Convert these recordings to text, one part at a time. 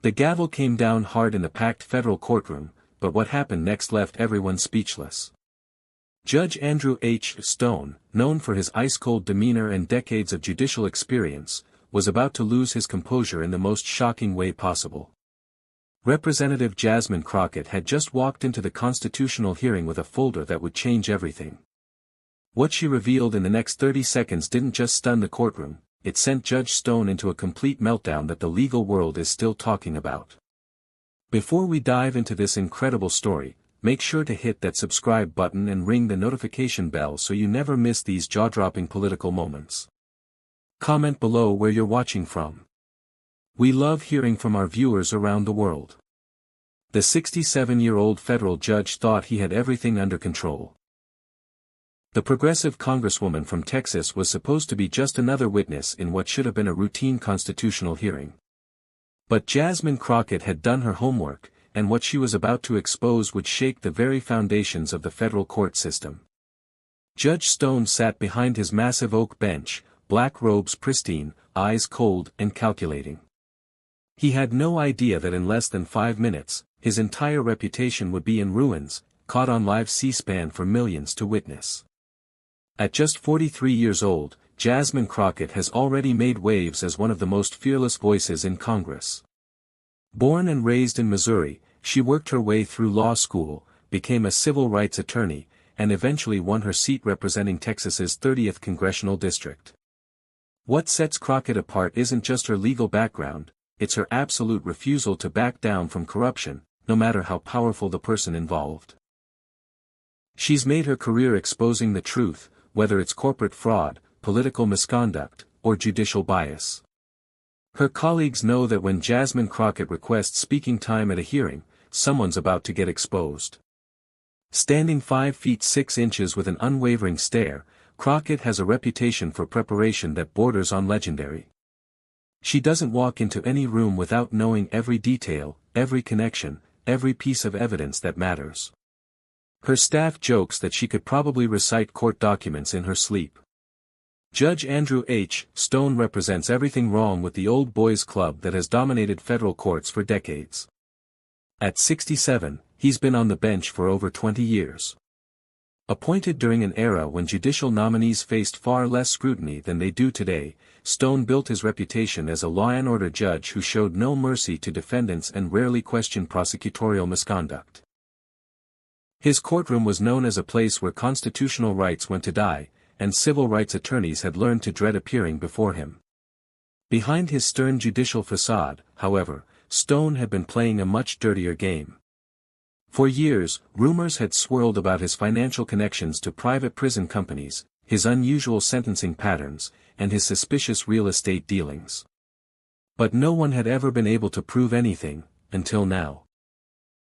The gavel came down hard in the packed federal courtroom, but what happened next left everyone speechless. Judge Andrew H. Stone, known for his ice-cold demeanor and decades of judicial experience, was about to lose his composure in the most shocking way possible. Representative Jasmine Crockett had just walked into the constitutional hearing with a folder that would change everything. What she revealed in the next 30 seconds didn't just stun the courtroom, it sent Judge Stone into a complete meltdown that the legal world is still talking about. Before we dive into this incredible story, make sure to hit that subscribe button and ring the notification bell so you never miss these jaw-dropping political moments. Comment below where you're watching from. We love hearing from our viewers around the world. The 67-year-old federal judge thought he had everything under control. The progressive congresswoman from Texas was supposed to be just another witness in what should have been a routine constitutional hearing. But Jasmine Crockett had done her homework, and what she was about to expose would shake the very foundations of the federal court system. Judge Stone sat behind his massive oak bench, black robes pristine, eyes cold and calculating. He had no idea that in less than 5 minutes, his entire reputation would be in ruins, caught on live C-SPAN for millions to witness. At just 43 years old, Jasmine Crockett has already made waves as one of the most fearless voices in Congress. Born and raised in Missouri, she worked her way through law school, became a civil rights attorney, and eventually won her seat representing Texas's 30th congressional district. What sets Crockett apart isn't just her legal background, it's her absolute refusal to back down from corruption, no matter how powerful the person involved. She's made her career exposing the truth, whether it's corporate fraud, political misconduct, or judicial bias. Her colleagues know that when Jasmine Crockett requests speaking time at a hearing, someone's about to get exposed. Standing 5 feet 6 inches with an unwavering stare, Crockett has a reputation for preparation that borders on legendary. She doesn't walk into any room without knowing every detail, every connection, every piece of evidence that matters. Her staff jokes that she could probably recite court documents in her sleep. Judge Andrew H. Stone represents everything wrong with the old boys club that has dominated federal courts for decades. At 67, he's been on the bench for over 20 years. Appointed during an era when judicial nominees faced far less scrutiny than they do today, Stone built his reputation as a law and order judge who showed no mercy to defendants and rarely questioned prosecutorial misconduct. His courtroom was known as a place where constitutional rights went to die, and civil rights attorneys had learned to dread appearing before him. Behind his stern judicial facade, however, Stone had been playing a much dirtier game. For years, rumors had swirled about his financial connections to private prison companies, his unusual sentencing patterns, and his suspicious real estate dealings. But no one had ever been able to prove anything, until now.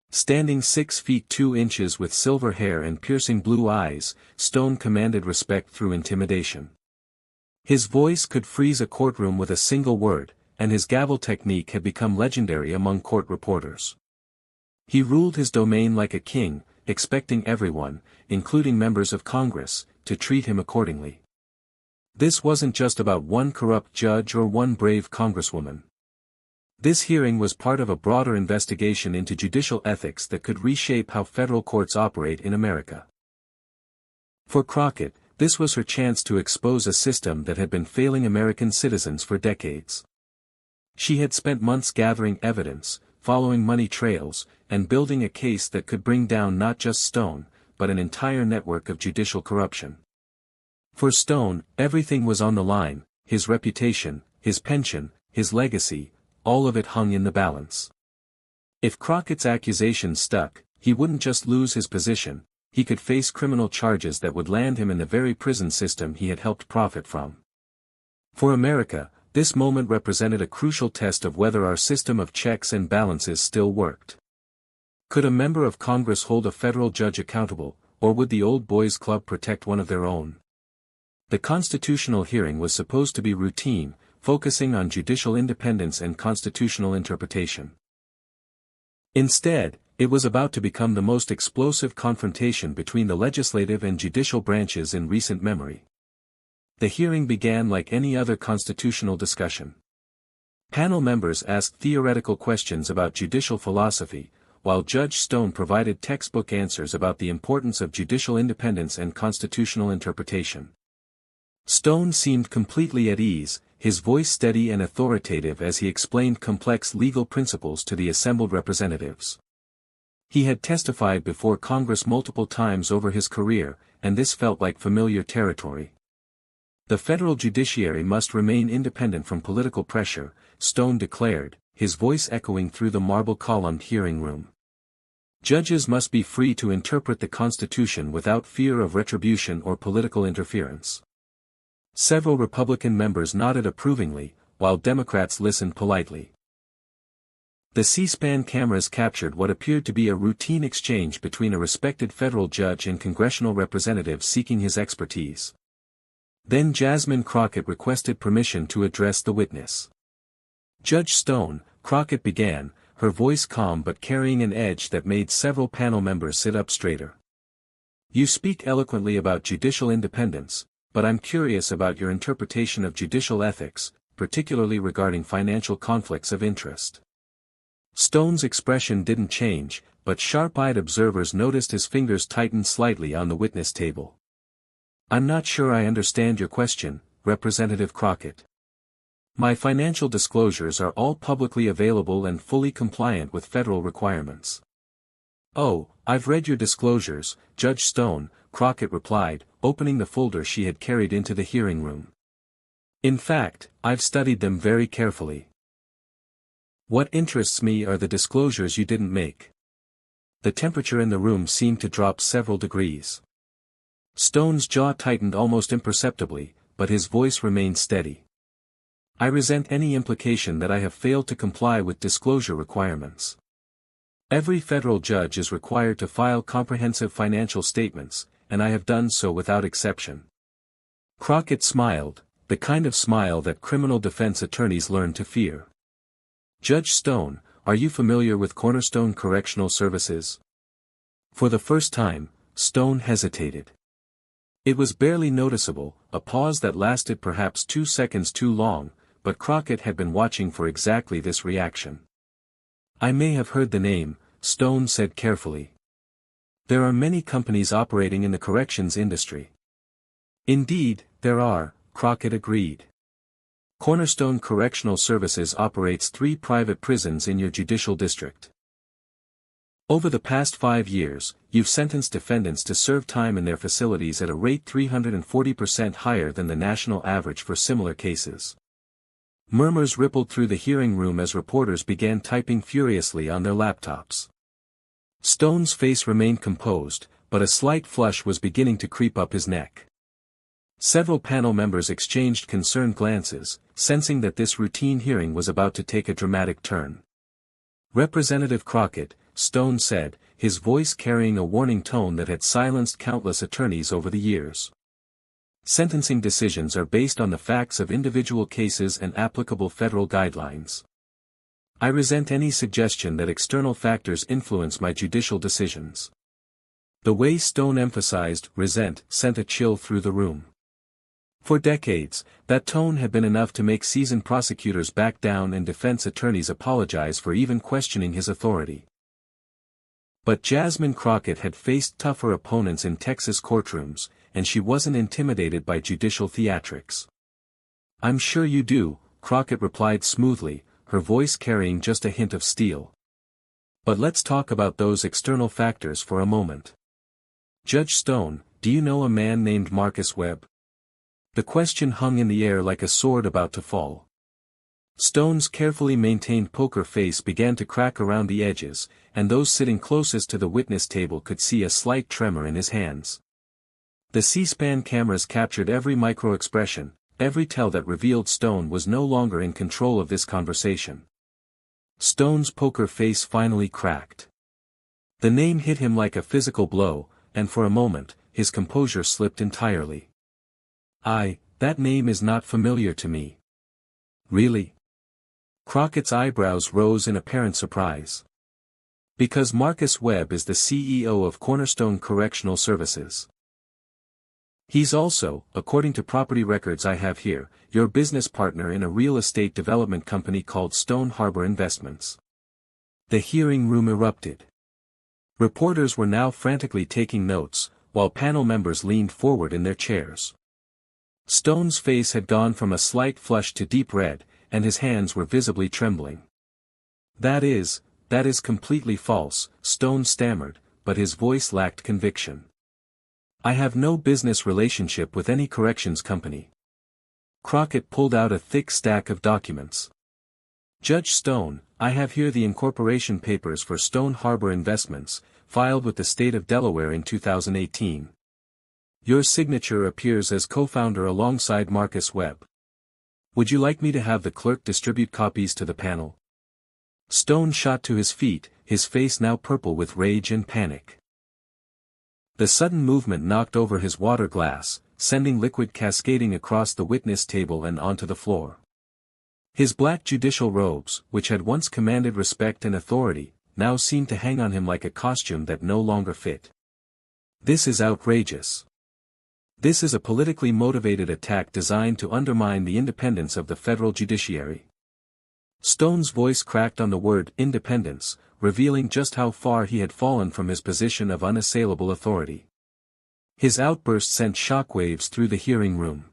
Standing 6 feet 2 inches with silver hair and piercing blue eyes, Stone commanded respect through intimidation. His voice could freeze a courtroom with a single word, and his gavel technique had become legendary among court reporters. He ruled his domain like a king, expecting everyone, including members of Congress, to treat him accordingly. This wasn't just about one corrupt judge or one brave congresswoman. This hearing was part of a broader investigation into judicial ethics that could reshape how federal courts operate in America. For Crockett, this was her chance to expose a system that had been failing American citizens for decades. She had spent months gathering evidence, following money trails, and building a case that could bring down not just Stone, but an entire network of judicial corruption. For Stone, everything was on the line, his reputation, his pension, his legacy, all of it hung in the balance. If Crockett's accusations stuck, he wouldn't just lose his position, he could face criminal charges that would land him in the very prison system he had helped profit from. For America, this moment represented a crucial test of whether our system of checks and balances still worked. Could a member of Congress hold a federal judge accountable, or would the old boys club protect one of their own? The constitutional hearing was supposed to be routine, focusing on judicial independence and constitutional interpretation. Instead, it was about to become the most explosive confrontation between the legislative and judicial branches in recent memory. The hearing began like any other constitutional discussion. Panel members asked theoretical questions about judicial philosophy, while Judge Stone provided textbook answers about the importance of judicial independence and constitutional interpretation. Stone seemed completely at ease, his voice steady and authoritative as he explained complex legal principles to the assembled representatives. He had testified before Congress multiple times over his career, and this felt like familiar territory. The federal judiciary must remain independent from political pressure, Stone declared, his voice echoing through the marble-columned hearing room. Judges must be free to interpret the Constitution without fear of retribution or political interference. Several Republican members nodded approvingly, while Democrats listened politely. The C-SPAN cameras captured what appeared to be a routine exchange between a respected federal judge and congressional representatives seeking his expertise. Then Jasmine Crockett requested permission to address the witness. "Judge Stone," Crockett began, her voice calm but carrying an edge that made several panel members sit up straighter. "You speak eloquently about judicial independence, but I'm curious about your interpretation of judicial ethics, particularly regarding financial conflicts of interest." Stone's expression didn't change, but sharp-eyed observers noticed his fingers tighten slightly on the witness table. "I'm not sure I understand your question, Representative Crockett. My financial disclosures are all publicly available and fully compliant with federal requirements." "Oh, I've read your disclosures, Judge Stone," Crockett replied, opening the folder she had carried into the hearing room. "In fact, I've studied them very carefully. What interests me are the disclosures you didn't make." The temperature in the room seemed to drop several degrees. Stone's jaw tightened almost imperceptibly, but his voice remained steady. "I resent any implication that I have failed to comply with disclosure requirements. Every federal judge is required to file comprehensive financial statements, and I have done so without exception." Crockett smiled, the kind of smile that criminal defense attorneys learn to fear. "Judge Stone, are you familiar with Cornerstone Correctional Services?" For the first time, Stone hesitated. It was barely noticeable, a pause that lasted perhaps 2 seconds too long, but Crockett had been watching for exactly this reaction. "I may have heard the name," Stone said carefully. "There are many companies operating in the corrections industry." "Indeed, there are," Crockett agreed. "Cornerstone Correctional Services operates 3 private prisons in your judicial district. Over the past 5 years, you've sentenced defendants to serve time in their facilities at a rate 340% higher than the national average for similar cases." Murmurs rippled through the hearing room as reporters began typing furiously on their laptops. Stone's face remained composed, but a slight flush was beginning to creep up his neck. Several panel members exchanged concerned glances, sensing that this routine hearing was about to take a dramatic turn. "Representative Crockett," Stone said, his voice carrying a warning tone that had silenced countless attorneys over the years. "Sentencing decisions are based on the facts of individual cases and applicable federal guidelines. I resent any suggestion that external factors influence my judicial decisions." The way Stone emphasized "resent" sent a chill through the room. For decades, that tone had been enough to make seasoned prosecutors back down and defense attorneys apologize for even questioning his authority. But Jasmine Crockett had faced tougher opponents in Texas courtrooms, and she wasn't intimidated by judicial theatrics. "I'm sure you do," Crockett replied smoothly, her voice carrying just a hint of steel. "But let's talk about those external factors for a moment. Judge Stone, do you know a man named Marcus Webb?" The question hung in the air like a sword about to fall. Stone's carefully maintained poker face began to crack around the edges, and those sitting closest to the witness table could see a slight tremor in his hands. The C-SPAN cameras captured every micro-expression, every tell that revealed Stone was no longer in control of this conversation. Stone's poker face finally cracked. The name hit him like a physical blow, and for a moment, his composure slipped entirely. That name is not familiar to me." "Really?" Crockett's eyebrows rose in apparent surprise. "Because Marcus Webb is the CEO of Cornerstone Correctional Services." He's also, according to property records I have here, your business partner in a real estate development company called Stone Harbor Investments. The hearing room erupted. Reporters were now frantically taking notes, while panel members leaned forward in their chairs. Stone's face had gone from a slight flush to deep red, and his hands were visibly trembling. That is completely false," Stone stammered, but his voice lacked conviction. "I have no business relationship with any corrections company." Crockett pulled out a thick stack of documents. "Judge Stone, I have here the incorporation papers for Stone Harbor Investments, filed with the state of Delaware in 2018. Your signature appears as co-founder alongside Marcus Webb. Would you like me to have the clerk distribute copies to the panel?" Stone shot to his feet, his face now purple with rage and panic. The sudden movement knocked over his water glass, sending liquid cascading across the witness table and onto the floor. His black judicial robes, which had once commanded respect and authority, now seemed to hang on him like a costume that no longer fit. "This is outrageous. This is a politically motivated attack designed to undermine the independence of the federal judiciary." Stone's voice cracked on the word independence, revealing just how far he had fallen from his position of unassailable authority. His outburst sent shockwaves through the hearing room.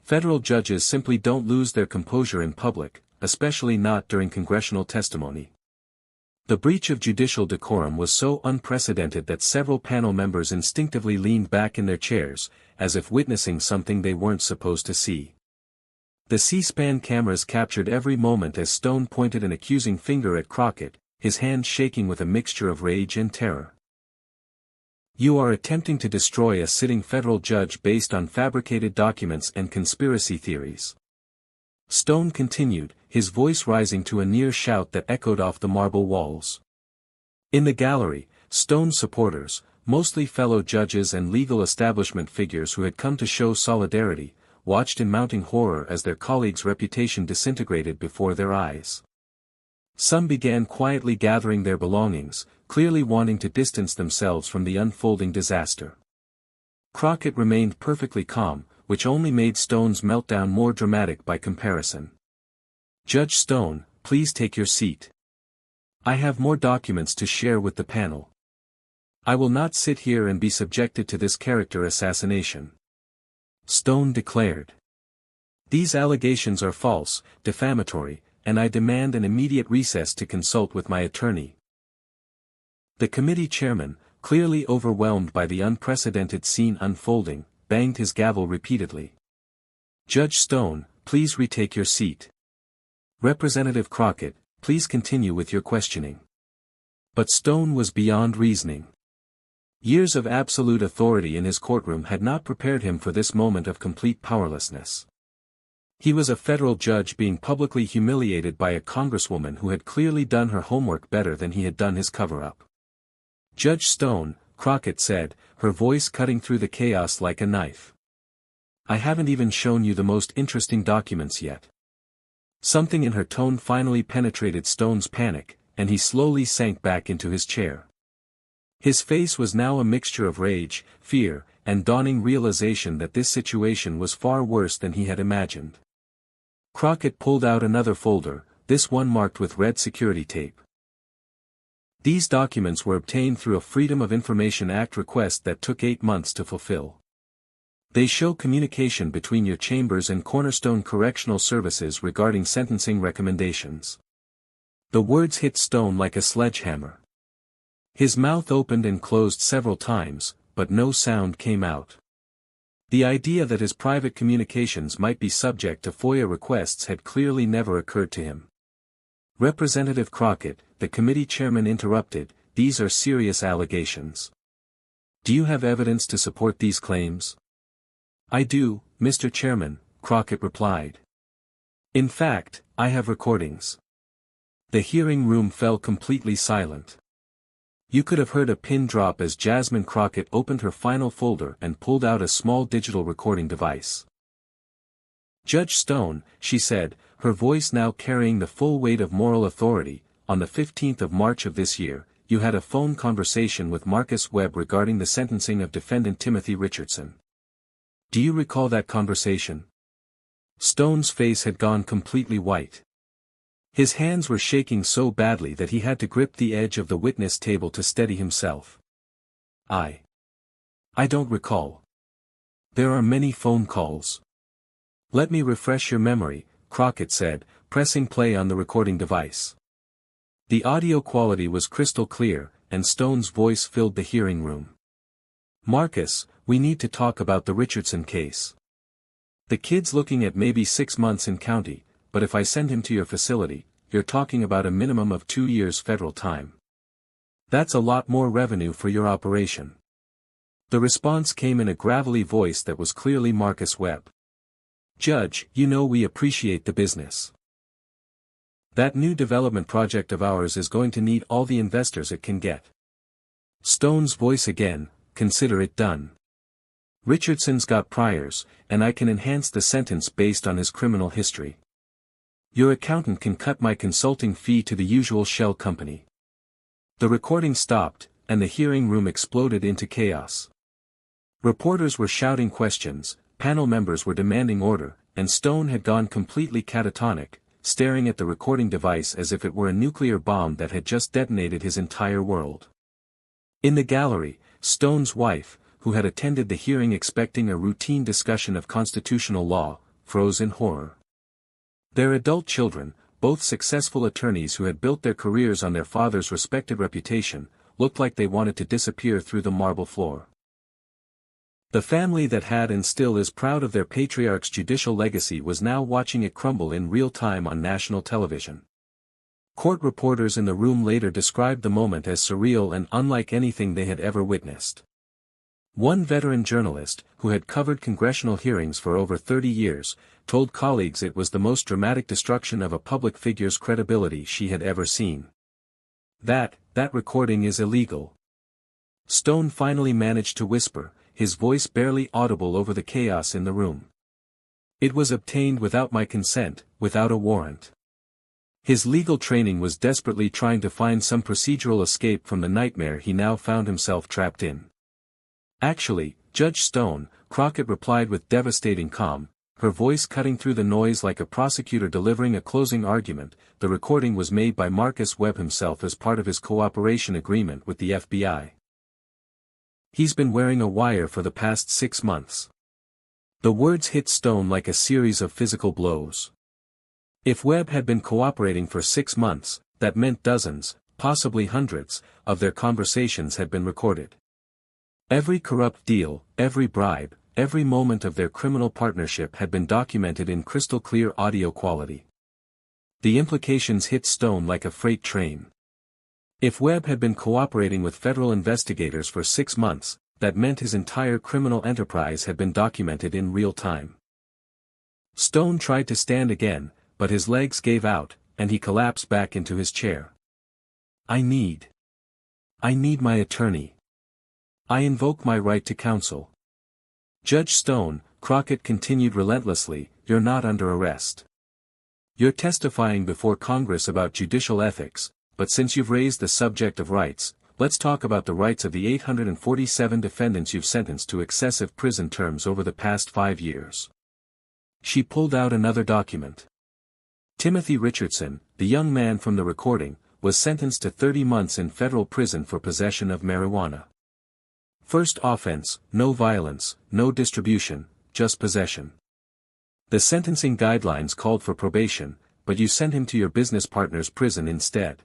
Federal judges simply don't lose their composure in public, especially not during congressional testimony. The breach of judicial decorum was so unprecedented that several panel members instinctively leaned back in their chairs, as if witnessing something they weren't supposed to see. The C-SPAN cameras captured every moment as Stone pointed an accusing finger at Crockett, his hands shaking with a mixture of rage and terror. "You are attempting to destroy a sitting federal judge based on fabricated documents and conspiracy theories." Stone continued, his voice rising to a near shout that echoed off the marble walls. In the gallery, Stone's supporters, mostly fellow judges and legal establishment figures who had come to show solidarity, watched in mounting horror as their colleague's reputation disintegrated before their eyes. Some began quietly gathering their belongings, clearly wanting to distance themselves from the unfolding disaster. Crockett remained perfectly calm, which only made Stone's meltdown more dramatic by comparison. "Judge Stone, please take your seat. I have more documents to share with the panel. I will not sit here and be subjected to this character assassination," Stone declared. "These allegations are false, defamatory, and I demand an immediate recess to consult with my attorney." The committee chairman, clearly overwhelmed by the unprecedented scene unfolding, banged his gavel repeatedly. "Judge Stone, please retake your seat. Representative Crockett, please continue with your questioning." But Stone was beyond reasoning. Years of absolute authority in his courtroom had not prepared him for this moment of complete powerlessness. He was a federal judge being publicly humiliated by a congresswoman who had clearly done her homework better than he had done his cover-up. "Judge Stone," Crockett said, her voice cutting through the chaos like a knife. "I haven't even shown you the most interesting documents yet." Something in her tone finally penetrated Stone's panic, and he slowly sank back into his chair. His face was now a mixture of rage, fear, and dawning realization that this situation was far worse than he had imagined. Crockett pulled out another folder, this one marked with red security tape. "These documents were obtained through a Freedom of Information Act request that took 8 months to fulfill. They show communication between your chambers and Cornerstone Correctional Services regarding sentencing recommendations." The words hit Stone like a sledgehammer. His mouth opened and closed several times, but no sound came out. The idea that his private communications might be subject to FOIA requests had clearly never occurred to him. "Representative Crockett," the committee chairman interrupted, "these are serious allegations. Do you have evidence to support these claims?" "I do, Mr. Chairman," Crockett replied. "In fact, I have recordings." The hearing room fell completely silent. You could have heard a pin drop as Jasmine Crockett opened her final folder and pulled out a small digital recording device. "Judge Stone," she said, her voice now carrying the full weight of moral authority, "on the 15th of March of this year, you had a phone conversation with Marcus Webb regarding the sentencing of defendant Timothy Richardson. Do you recall that conversation? Stone's face had gone completely white. His hands were shaking so badly that he had to grip the edge of the witness table to steady himself. I don't recall. There are many phone calls. Let me refresh your memory, Crockett said, pressing play on the recording device. The audio quality was crystal clear, and Stone's voice filled the hearing room. Marcus, we need to talk about the Richardson case. The kid's looking at maybe 6 months in county, but if I send him to your facility, you're talking about a minimum of 2 years federal time. That's a lot more revenue for your operation. The response came in a gravelly voice that was clearly Marcus Webb. Judge, you know we appreciate the business. That new development project of ours is going to need all the investors it can get. Stone's voice again, consider it done. Richardson's got priors, and I can enhance the sentence based on his criminal history. Your accountant can cut my consulting fee to the usual shell company. The recording stopped, and the hearing room exploded into chaos. Reporters were shouting questions, panel members were demanding order, and Stone had gone completely catatonic, staring at the recording device as if it were a nuclear bomb that had just detonated his entire world. In the gallery, Stone's wife, who had attended the hearing expecting a routine discussion of constitutional law, froze in horror. Their adult children, both successful attorneys who had built their careers on their father's respected reputation, looked like they wanted to disappear through the marble floor. The family that had and still is proud of their patriarch's judicial legacy was now watching it crumble in real time on national television. Court reporters in the room later described the moment as surreal and unlike anything they had ever witnessed. One veteran journalist, who had covered congressional hearings for over 30 years, told colleagues it was the most dramatic destruction of a public figure's credibility she had ever seen. That recording is illegal. Stone finally managed to whisper, his voice barely audible over the chaos in the room. It was obtained without my consent, without a warrant. His legal training was desperately trying to find some procedural escape from the nightmare he now found himself trapped in. Actually, Judge Stone, Crockett replied with devastating calm, her voice cutting through the noise like a prosecutor delivering a closing argument. The recording was made by Marcus Webb himself as part of his cooperation agreement with the FBI. He's been wearing a wire for the past 6 months. The words hit Stone like a series of physical blows. If Webb had been cooperating for 6 months, that meant dozens, possibly hundreds, of their conversations had been recorded. Every corrupt deal, every bribe, every moment of their criminal partnership had been documented in crystal clear audio quality. The implications hit Stone like a freight train. If Webb had been cooperating with federal investigators for 6 months, that meant his entire criminal enterprise had been documented in real time. Stone tried to stand again, but his legs gave out, and he collapsed back into his chair. I need my attorney. I invoke my right to counsel. Judge Stone, Crockett continued relentlessly, you're not under arrest. You're testifying before Congress about judicial ethics, but since you've raised the subject of rights, let's talk about the rights of the 847 defendants you've sentenced to excessive prison terms over the past 5 years. She pulled out another document. Timothy Richardson, the young man from the recording, was sentenced to 30 months in federal prison for possession of marijuana. First offense, no violence, no distribution, just possession. The sentencing guidelines called for probation, but you sent him to your business partner's prison instead.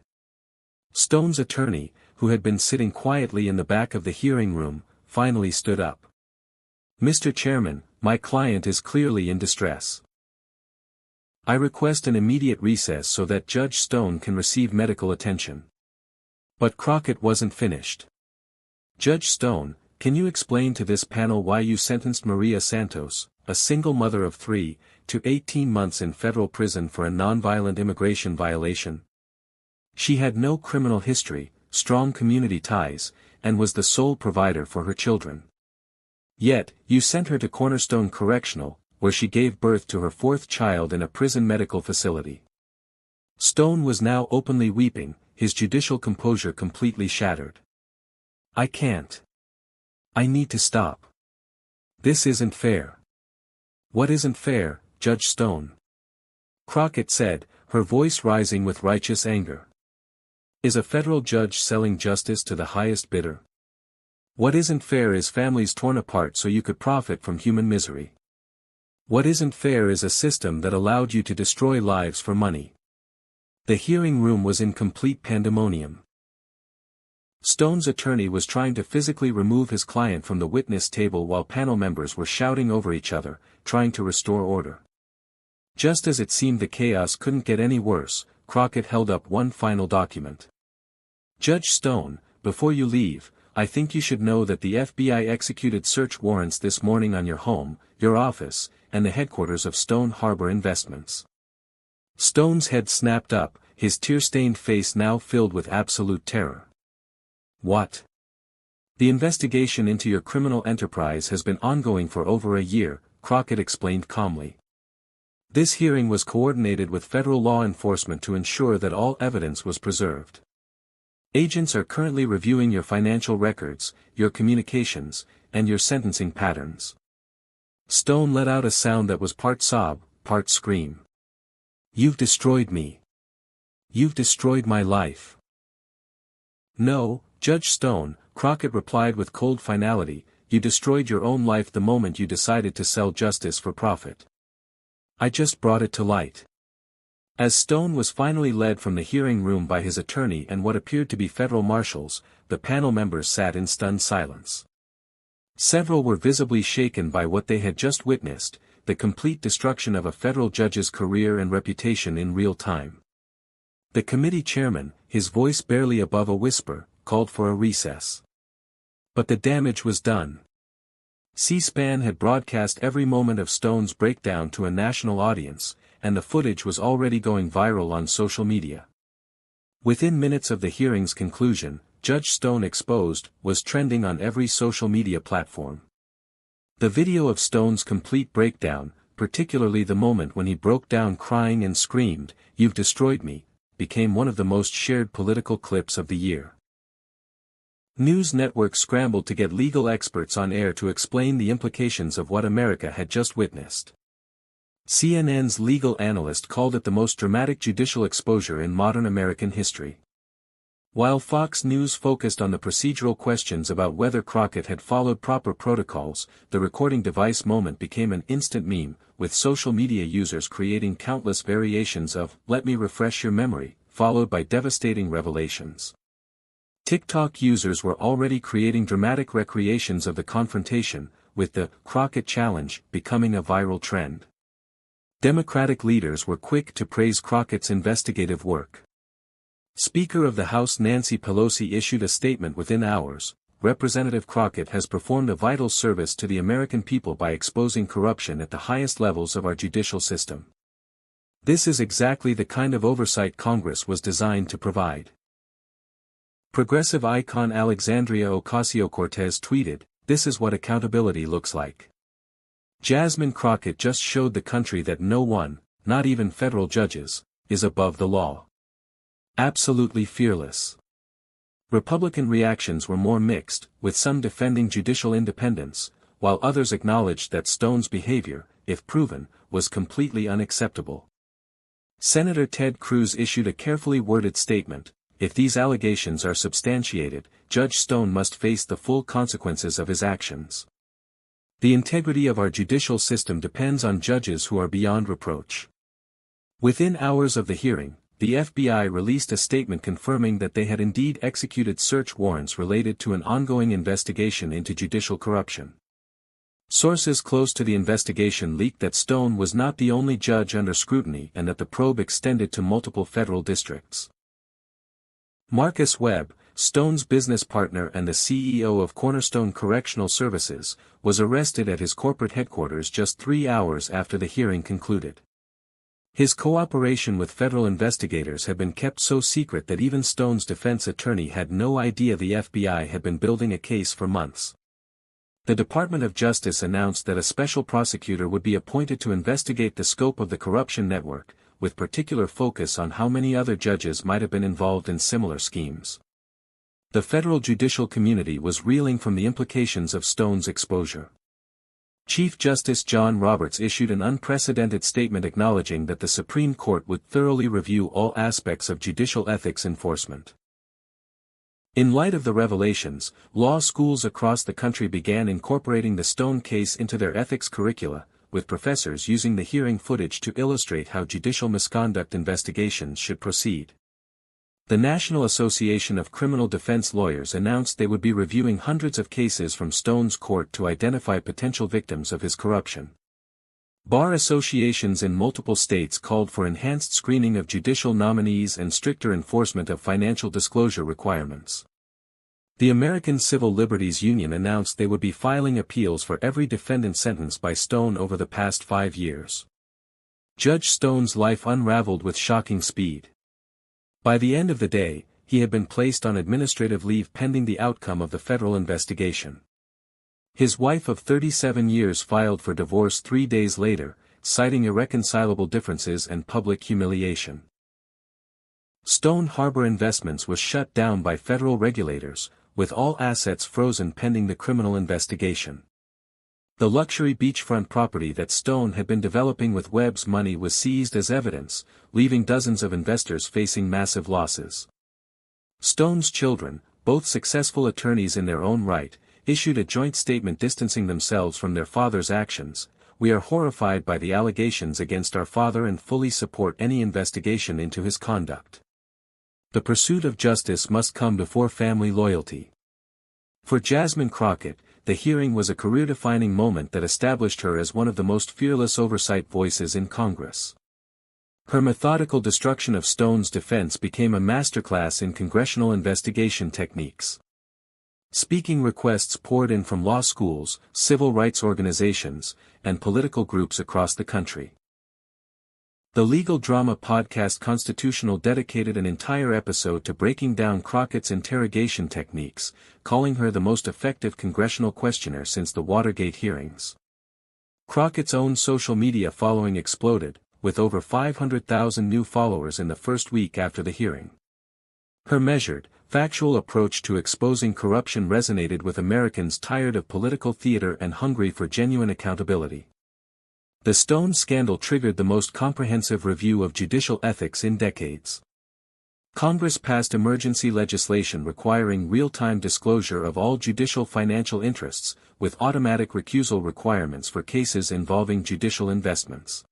Stone's attorney, who had been sitting quietly in the back of the hearing room, finally stood up. Mr. Chairman, my client is clearly in distress. I request an immediate recess so that Judge Stone can receive medical attention. But Crockett wasn't finished. Judge Stone, can you explain to this panel why you sentenced Maria Santos, a single mother of 3, to 18 months in federal prison for a nonviolent immigration violation? She had no criminal history, strong community ties, and was the sole provider for her children. Yet, you sent her to Cornerstone Correctional, where she gave birth to her 4th child in a prison medical facility. Stone was now openly weeping, his judicial composure completely shattered. I can't. I need to stop. This isn't fair. What isn't fair, Judge Stone? Crockett said, her voice rising with righteous anger. Is a federal judge selling justice to the highest bidder? What isn't fair is families torn apart so you could profit from human misery. What isn't fair is a system that allowed you to destroy lives for money. The hearing room was in complete pandemonium. Stone's attorney was trying to physically remove his client from the witness table while panel members were shouting over each other, trying to restore order. Just as it seemed the chaos couldn't get any worse, Crockett held up one final document. Judge Stone, before you leave, I think you should know that the FBI executed search warrants this morning on your home, your office, and the headquarters of Stone Harbor Investments. Stone's head snapped up, his tear-stained face now filled with absolute terror. What? The investigation into your criminal enterprise has been ongoing for over a year, Crockett explained calmly. This hearing was coordinated with federal law enforcement to ensure that all evidence was preserved. Agents are currently reviewing your financial records, your communications, and your sentencing patterns. Stone let out a sound that was part sob, part scream. You've destroyed me. You've destroyed my life. No, Judge Stone, Crockett replied with cold finality, you destroyed your own life the moment you decided to sell justice for profit. I just brought it to light. As Stone was finally led from the hearing room by his attorney and what appeared to be federal marshals, the panel members sat in stunned silence. Several were visibly shaken by what they had just witnessed, the complete destruction of a federal judge's career and reputation in real time. The committee chairman, his voice barely above a whisper, called for a recess. But the damage was done. C-SPAN had broadcast every moment of Stone's breakdown to a national audience, and the footage was already going viral on social media. Within minutes of the hearing's conclusion, Judge Stone Exposed was trending on every social media platform. The video of Stone's complete breakdown, particularly the moment when he broke down crying and screamed, "You've destroyed me," became one of the most shared political clips of the year. News networks scrambled to get legal experts on air to explain the implications of what America had just witnessed. CNN's legal analyst called it the most dramatic judicial exposure in modern American history. While Fox News focused on the procedural questions about whether Crockett had followed proper protocols, the recording device moment became an instant meme, with social media users creating countless variations of "let me refresh your memory," followed by devastating revelations. TikTok users were already creating dramatic recreations of the confrontation, with the Crockett Challenge becoming a viral trend. Democratic leaders were quick to praise Crockett's investigative work. Speaker of the House Nancy Pelosi issued a statement within hours. Representative Crockett has performed a vital service to the American people by exposing corruption at the highest levels of our judicial system. This is exactly the kind of oversight Congress was designed to provide. Progressive icon Alexandria Ocasio-Cortez tweeted, "This is what accountability looks like." Jasmine Crockett just showed the country that no one, not even federal judges, is above the law. Absolutely fearless. Republican reactions were more mixed, with some defending judicial independence, while others acknowledged that Stone's behavior, if proven, was completely unacceptable. Senator Ted Cruz issued a carefully worded statement: "If these allegations are substantiated, Judge Stone must face the full consequences of his actions. The integrity of our judicial system depends on judges who are beyond reproach." Within hours of the hearing, the FBI released a statement confirming that they had indeed executed search warrants related to an ongoing investigation into judicial corruption. Sources close to the investigation leaked that Stone was not the only judge under scrutiny and that the probe extended to multiple federal districts. Marcus Webb, Stone's business partner and the CEO of Cornerstone Correctional Services, was arrested at his corporate headquarters just 3 hours after the hearing concluded. His cooperation with federal investigators had been kept so secret that even Stone's defense attorney had no idea the FBI had been building a case for months. The Department of Justice announced that a special prosecutor would be appointed to investigate the scope of the corruption network, with particular focus on how many other judges might have been involved in similar schemes. The federal judicial community was reeling from the implications of Stone's exposure. Chief Justice John Roberts issued an unprecedented statement acknowledging that the Supreme Court would thoroughly review all aspects of judicial ethics enforcement. In light of the revelations, law schools across the country began incorporating the Stone case into their ethics curricula, with professors using the hearing footage to illustrate how judicial misconduct investigations should proceed. The National Association of Criminal Defense Lawyers announced they would be reviewing hundreds of cases from Stone's court to identify potential victims of his corruption. Bar associations in multiple states called for enhanced screening of judicial nominees and stricter enforcement of financial disclosure requirements. The American Civil Liberties Union announced they would be filing appeals for every defendant sentenced by Stone over the past 5 years. Judge Stone's life unraveled with shocking speed. By the end of the day, he had been placed on administrative leave pending the outcome of the federal investigation. His wife of 37 years filed for divorce 3 days later, citing irreconcilable differences and public humiliation. Stone Harbor Investments was shut down by federal regulators, with all assets frozen pending the criminal investigation. The luxury beachfront property that Stone had been developing with Webb's money was seized as evidence, leaving dozens of investors facing massive losses. Stone's children, both successful attorneys in their own right, issued a joint statement distancing themselves from their father's actions. "We are horrified by the allegations against our father and fully support any investigation into his conduct. The pursuit of justice must come before family loyalty." For Jasmine Crockett, the hearing was a career-defining moment that established her as one of the most fearless oversight voices in Congress. Her methodical destruction of Stone's defense became a masterclass in congressional investigation techniques. Speaking requests poured in from law schools, civil rights organizations, and political groups across the country. The legal drama podcast Constitutional dedicated an entire episode to breaking down Crockett's interrogation techniques, calling her the most effective congressional questioner since the Watergate hearings. Crockett's own social media following exploded, with over 500,000 new followers in the first week after the hearing. Her measured, factual approach to exposing corruption resonated with Americans tired of political theater and hungry for genuine accountability. The Stone scandal triggered the most comprehensive review of judicial ethics in decades. Congress passed emergency legislation requiring real-time disclosure of all judicial financial interests, with automatic recusal requirements for cases involving judicial investments.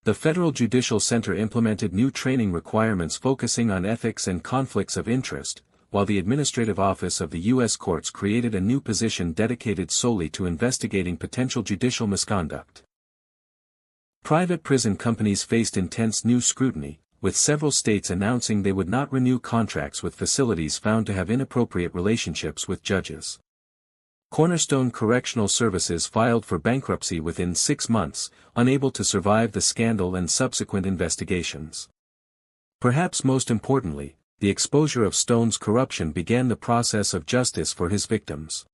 The Federal Judicial Center implemented new training requirements focusing on ethics and conflicts of interest, while the Administrative Office of the U.S. Courts created a new position dedicated solely to investigating potential judicial misconduct. Private prison companies faced intense new scrutiny, with several states announcing they would not renew contracts with facilities found to have inappropriate relationships with judges. Cornerstone Correctional Services filed for bankruptcy within 6 months, unable to survive the scandal and subsequent investigations. Perhaps most importantly, the exposure of Stone's corruption began the process of justice for his victims.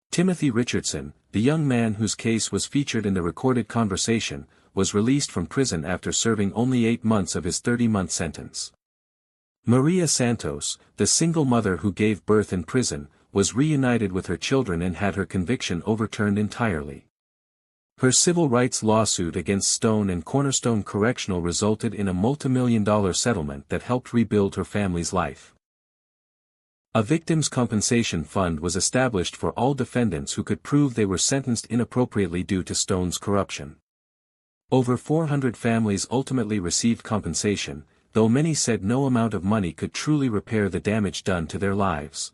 Timothy Richardson, the young man whose case was featured in the recorded conversation, was released from prison after serving only 8 months of his 30-month sentence. Maria Santos, the single mother who gave birth in prison, was reunited with her children and had her conviction overturned entirely. Her civil rights lawsuit against Stone and Cornerstone Correctional resulted in a multimillion-dollar settlement that helped rebuild her family's life. A victims' compensation fund was established for all defendants who could prove they were sentenced inappropriately due to Stone's corruption. Over 400 families ultimately received compensation, though many said no amount of money could truly repair the damage done to their lives.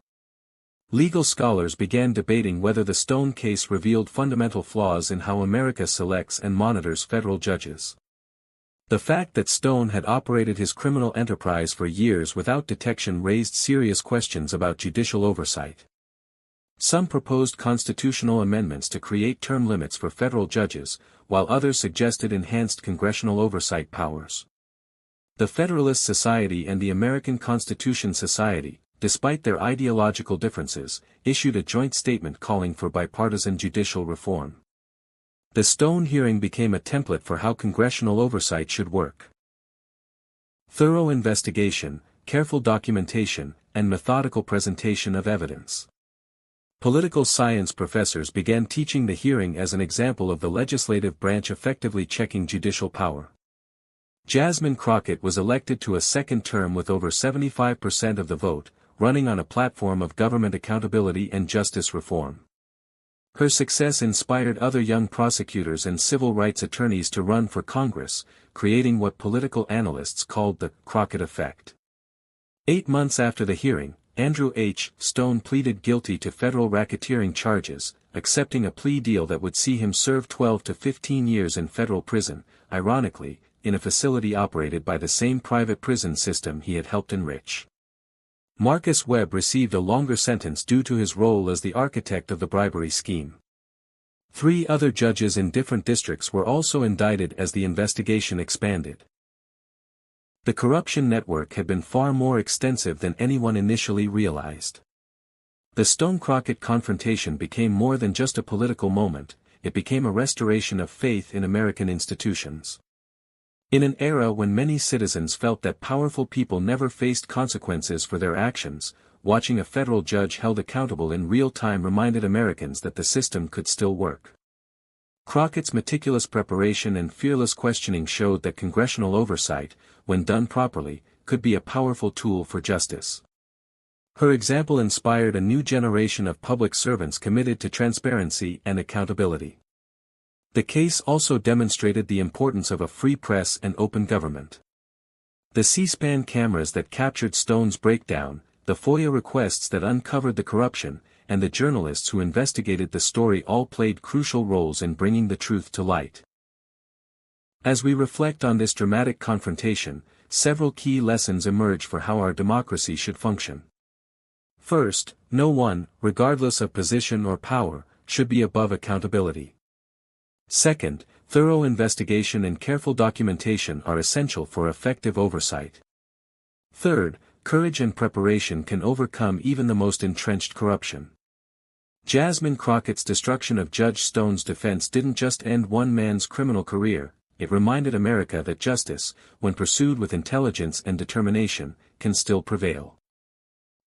Legal scholars began debating whether the Stone case revealed fundamental flaws in how America selects and monitors federal judges. The fact that Stone had operated his criminal enterprise for years without detection raised serious questions about judicial oversight. Some proposed constitutional amendments to create term limits for federal judges, while others suggested enhanced congressional oversight powers. The Federalist Society and the American Constitution Society, despite their ideological differences, issued a joint statement calling for bipartisan judicial reform. The Stone hearing became a template for how congressional oversight should work. Thorough investigation, careful documentation, and methodical presentation of evidence. Political science professors began teaching the hearing as an example of the legislative branch effectively checking judicial power. Jasmine Crockett was elected to a second term with over 75% of the vote, running on a platform of government accountability and justice reform. Her success inspired other young prosecutors and civil rights attorneys to run for Congress, creating what political analysts called the Crockett effect. 8 months after the hearing, Andrew H. Stone pleaded guilty to federal racketeering charges, accepting a plea deal that would see him serve 12 to 15 years in federal prison, ironically, in a facility operated by the same private prison system he had helped enrich. Marcus Webb received a longer sentence due to his role as the architect of the bribery scheme. 3 other judges in different districts were also indicted as the investigation expanded. The corruption network had been far more extensive than anyone initially realized. The Stone-Crockett confrontation became more than just a political moment, it became a restoration of faith in American institutions. In an era when many citizens felt that powerful people never faced consequences for their actions, watching a federal judge held accountable in real time reminded Americans that the system could still work. Crockett's meticulous preparation and fearless questioning showed that congressional oversight, when done properly, could be a powerful tool for justice. Her example inspired a new generation of public servants committed to transparency and accountability. The case also demonstrated the importance of a free press and open government. The C-SPAN cameras that captured Stone's breakdown, the FOIA requests that uncovered the corruption, and the journalists who investigated the story all played crucial roles in bringing the truth to light. As we reflect on this dramatic confrontation, several key lessons emerge for how our democracy should function. First, no one, regardless of position or power, should be above accountability. Second, thorough investigation and careful documentation are essential for effective oversight. Third, courage and preparation can overcome even the most entrenched corruption. Jasmine Crockett's destruction of Judge Stone's defense didn't just end one man's criminal career, it reminded America that justice, when pursued with intelligence and determination, can still prevail.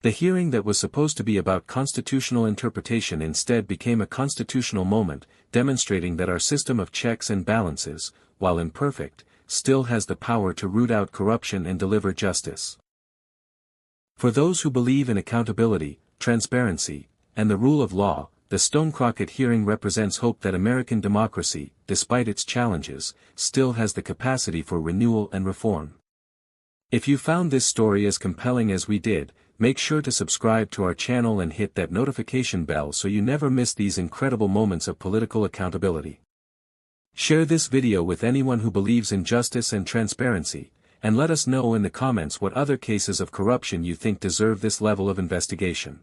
The hearing that was supposed to be about constitutional interpretation instead became a constitutional moment, demonstrating that our system of checks and balances, while imperfect, still has the power to root out corruption and deliver justice. For those who believe in accountability, transparency, and the rule of law, the Stone-Crockett hearing represents hope that American democracy, despite its challenges, still has the capacity for renewal and reform. If you found this story as compelling as we did, make sure to subscribe to our channel and hit that notification bell so you never miss these incredible moments of political accountability. Share this video with anyone who believes in justice and transparency, and let us know in the comments what other cases of corruption you think deserve this level of investigation.